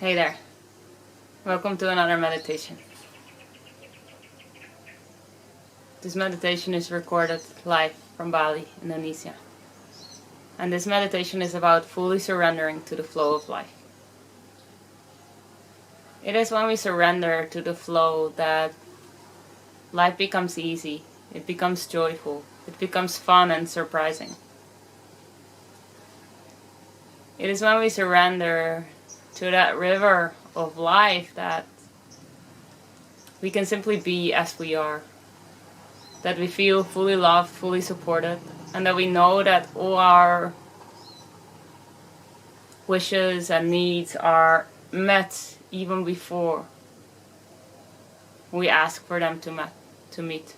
Hey there, welcome to another meditation. This meditation is recorded live from Bali, Indonesia. And this meditation is about fully surrendering to the flow of life. It is when we surrender to the flow that life becomes easy, it becomes joyful, it becomes fun and surprising. It is when we surrender to that river of life that we can simply be as we are. That we feel fully loved, fully supported, and that we know that all our wishes and needs are met even before we ask for them to meet.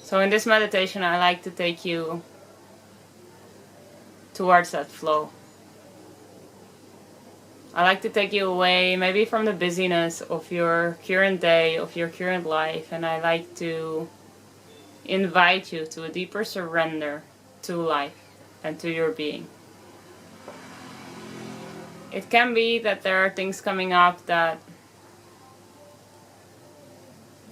So in this meditation I like to take you towards that flow. I like to take you away maybe from the busyness of your current day, of your current life, and I like to invite you to a deeper surrender to life and to your being. It can be that there are things coming up that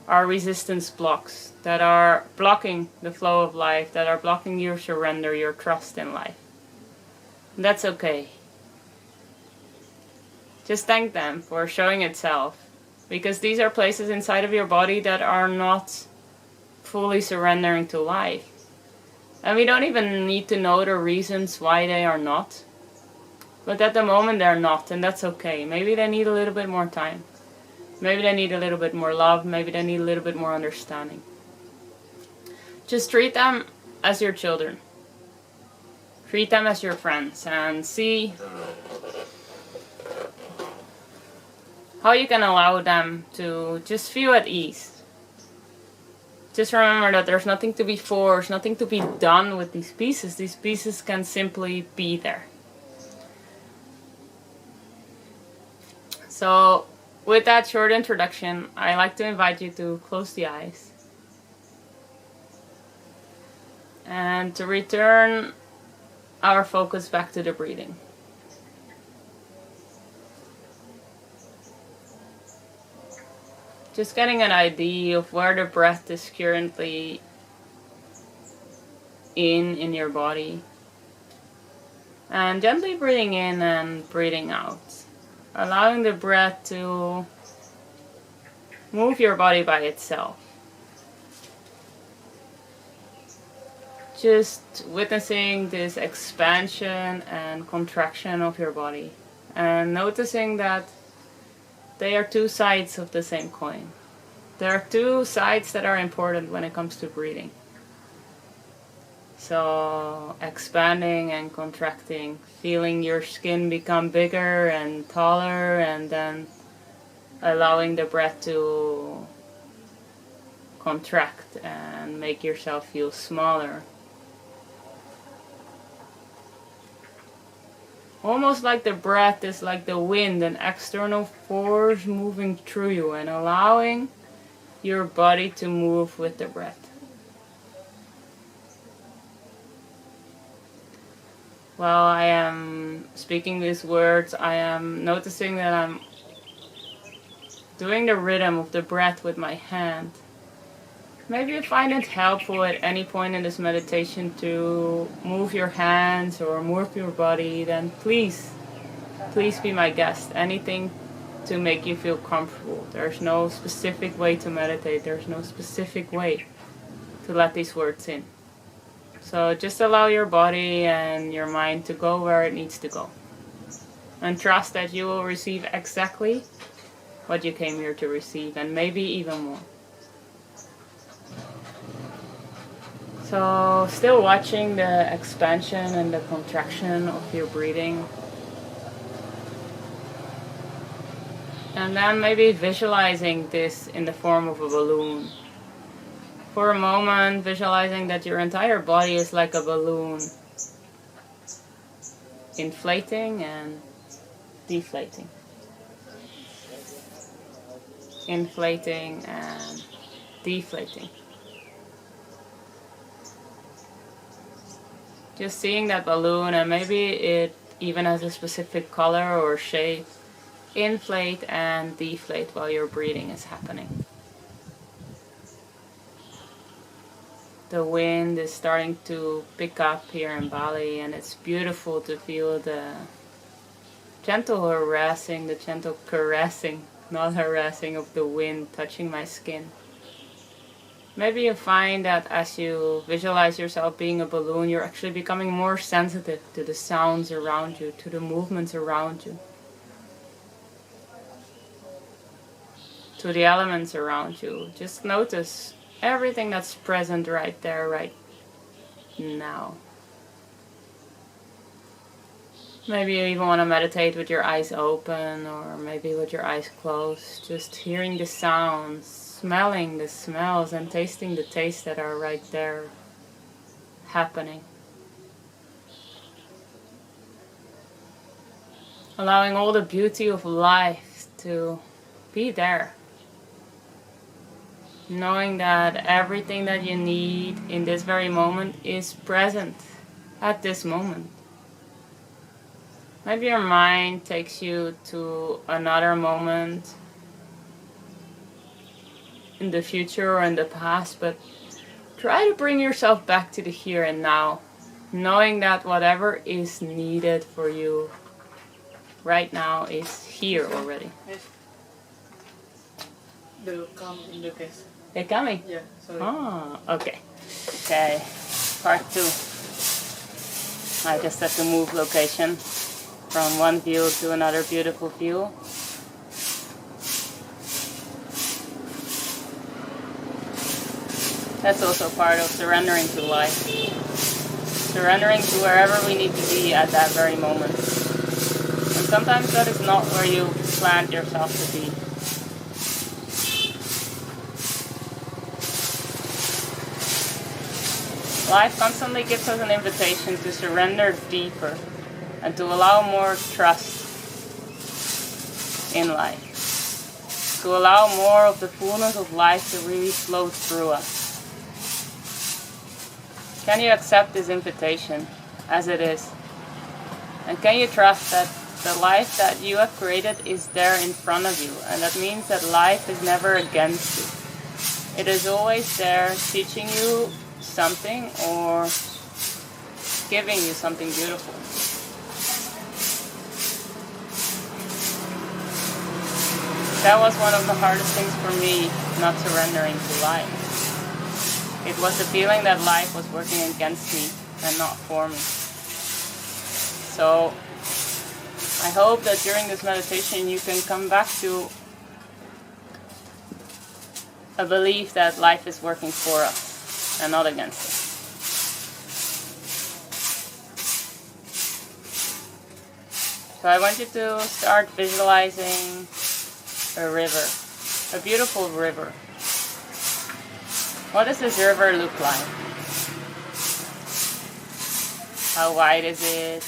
are resistance blocks, that are blocking the flow of life, that are blocking your surrender, your trust in life. And that's okay. Just thank them for showing itself, because these are places inside of your body that are not fully surrendering to life. And we don't even need to know the reasons why they are not. But at the moment they're not, and that's okay. Maybe they need a little bit more time. Maybe they need a little bit more love. Maybe they need a little bit more understanding. Just treat them as your children. Treat them as your friends and see how you can allow them to just feel at ease. Just remember that there's nothing to be forced, nothing to be done with these pieces. These pieces can simply be there. So, with that short introduction, I like to invite you to close the eyes and to return our focus back to the breathing. Just getting an idea of where the breath is currently in your body. And gently breathing in and breathing out. Allowing the breath to move your body by itself. Just witnessing this expansion and contraction of your body. And noticing that they are two sides of the same coin. There are two sides that are important when it comes to breathing. So, expanding and contracting, feeling your skin become bigger and taller, and then allowing the breath to contract and make yourself feel smaller. Almost like the breath is like the wind, an external force moving through you and allowing your body to move with the breath. While I am speaking these words, I am noticing that I'm doing the rhythm of the breath with my hand. Maybe you find it helpful at any point in this meditation to move your hands or move your body, then please be my guest. Anything to make you feel comfortable. There's no specific way to meditate. There's no specific way to let these words in. So just allow your body and your mind to go where it needs to go. And trust that you will receive exactly what you came here to receive, and maybe even more. So still watching the expansion and the contraction of your breathing. And then maybe visualizing this in the form of a balloon. For a moment, visualizing that your entire body is like a balloon, inflating and deflating. Inflating and deflating. Just seeing that balloon, and maybe it even as a specific color or shape, inflate and deflate while your breathing is happening. The wind is starting to pick up here in Bali, and it's beautiful to feel the gentle harassing, the gentle caressing, not harassing, of the wind touching my skin. Maybe you find that as you visualize yourself being a balloon, you're actually becoming more sensitive to the sounds around you, to the movements around you, to the elements around you. Just notice everything that's present right there, right now. Maybe you even want to meditate with your eyes open, or maybe with your eyes closed, just hearing the sounds, smelling the smells, and tasting the tastes that are right there happening. Allowing all the beauty of life to be there. Knowing that everything that you need in this very moment is present at this moment. Maybe your mind takes you to another moment in the future or in the past, but try to bring yourself back to the here and now, knowing that whatever is needed for you right now is here already. They'll come in the case. They're coming? Yeah, sorry. Oh, okay. Okay, part 2. I just have to move location from one view to another beautiful view. That's also part of surrendering to life. Surrendering to wherever we need to be at that very moment. And sometimes that is not where you planned yourself to be. Life constantly gives us an invitation to surrender deeper and to allow more trust in life. To allow more of the fullness of life to really flow through us. Can you accept this invitation as it is? And can you trust that the life that you have created is there in front of you? And that means that life is never against you. It is always there teaching you something or giving you something beautiful. That was one of the hardest things for me, not surrendering to life. It was the feeling that life was working against me and not for me. So I hope that during this meditation you can come back to a belief that life is working for us and not against us. So I want you to start visualizing a river, a beautiful river. What does this river look like? How wide is it?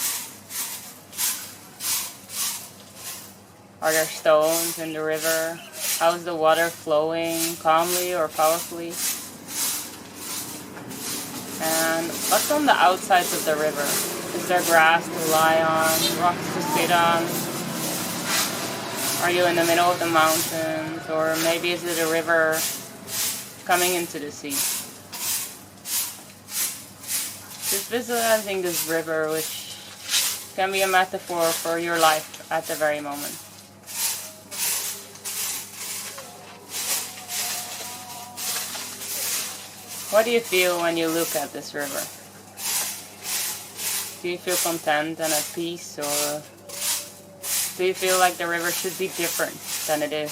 Are there stones in the river? How is the water flowing, calmly or powerfully? And what's on the outsides of the river? Is there grass to lie on, rocks to sit on? Are you in the middle of the mountains? Or maybe is it a river coming into the sea? Just visualizing this river, which can be a metaphor for your life at the very moment. What do you feel when you look at this river? Do you feel content and at peace, or do you feel like the river should be different than it is?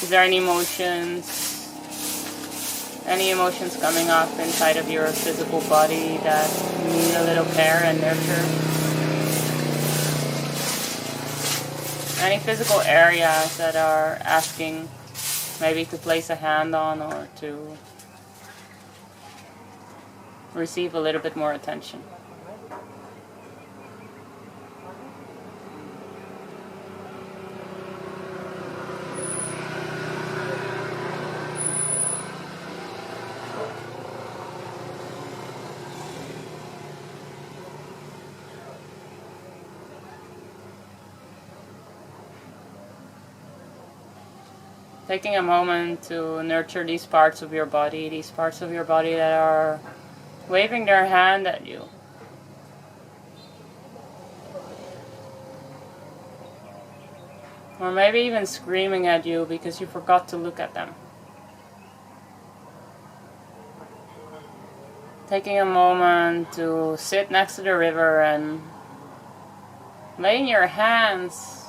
Is there any emotions coming up inside of your physical body that need a little care and nurture? Any physical areas that are asking maybe to place a hand on or to receive a little bit more attention? taking a moment to nurture these parts of your body, that are waving their hand at you. Or maybe even screaming at you because you forgot to look at them. Taking a moment to sit next to the river and laying your hands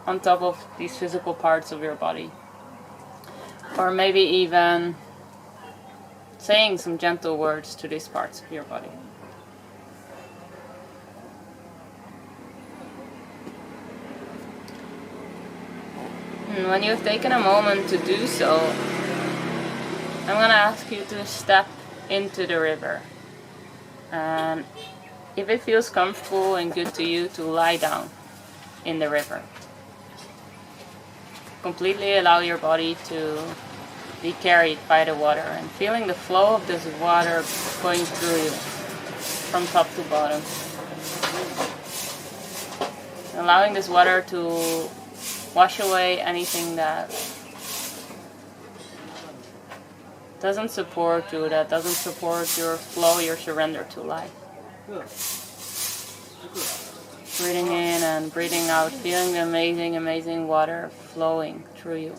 on top of these physical parts of your body. Or maybe even saying some gentle words to these parts of your body. And when you've taken a moment to do so, I'm going to ask you to step into the river. And if it feels comfortable and good to you, to lie down in the river. Completely allow your body to be carried by the water and feeling the flow of this water going through you from top to bottom. Allowing this water to wash away anything that doesn't support you, that doesn't support your flow, your surrender to life. Breathing in and breathing out, feeling the amazing, amazing water flowing through you.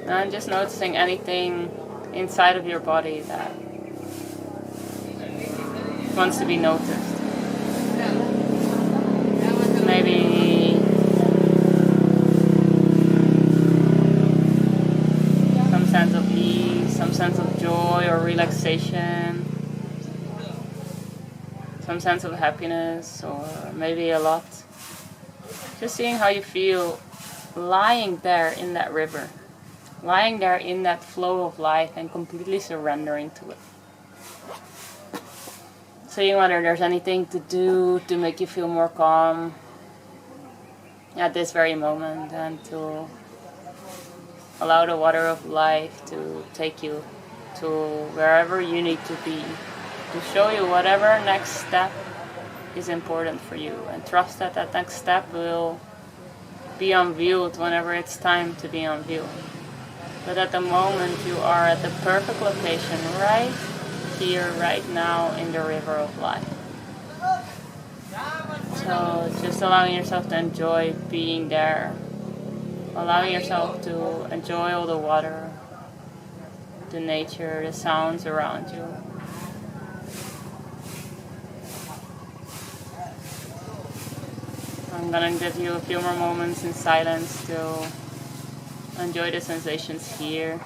And just noticing anything inside of your body that wants to be noticed. Maybe some sense of ease, some sense of joy or relaxation, some sense of happiness, or maybe a lot. Just seeing how you feel lying there in that river. Lying there in that flow of life and completely surrendering to it. Seeing whether there's anything to do to make you feel more calm at this very moment, and to allow the water of life to take you to wherever you need to be, to show you whatever next step is important for you, and trust that that next step will be unveiled whenever it's time to be unveiled. But at the moment you are at the perfect location, right here, right now, in the river of life. So just allowing yourself to enjoy being there. Allowing yourself to enjoy all the water, the nature, the sounds around you. I'm gonna give you a few more moments in silence to enjoy the sensations here.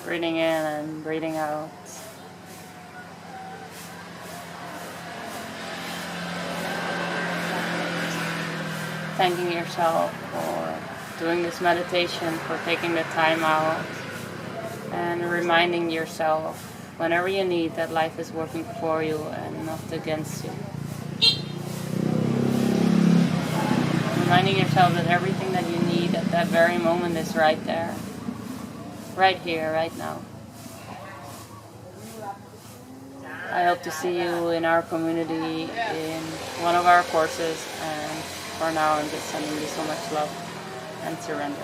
Breathing in and breathing out. Thanking yourself for doing this meditation, for taking the time out, and reminding yourself whenever you need that life is working for you and not against you. Reminding yourself that everything that you need at that very moment is right there. Right here, right now. I hope to see you in our community in one of our courses, and for now I'm just sending you so much love and surrender.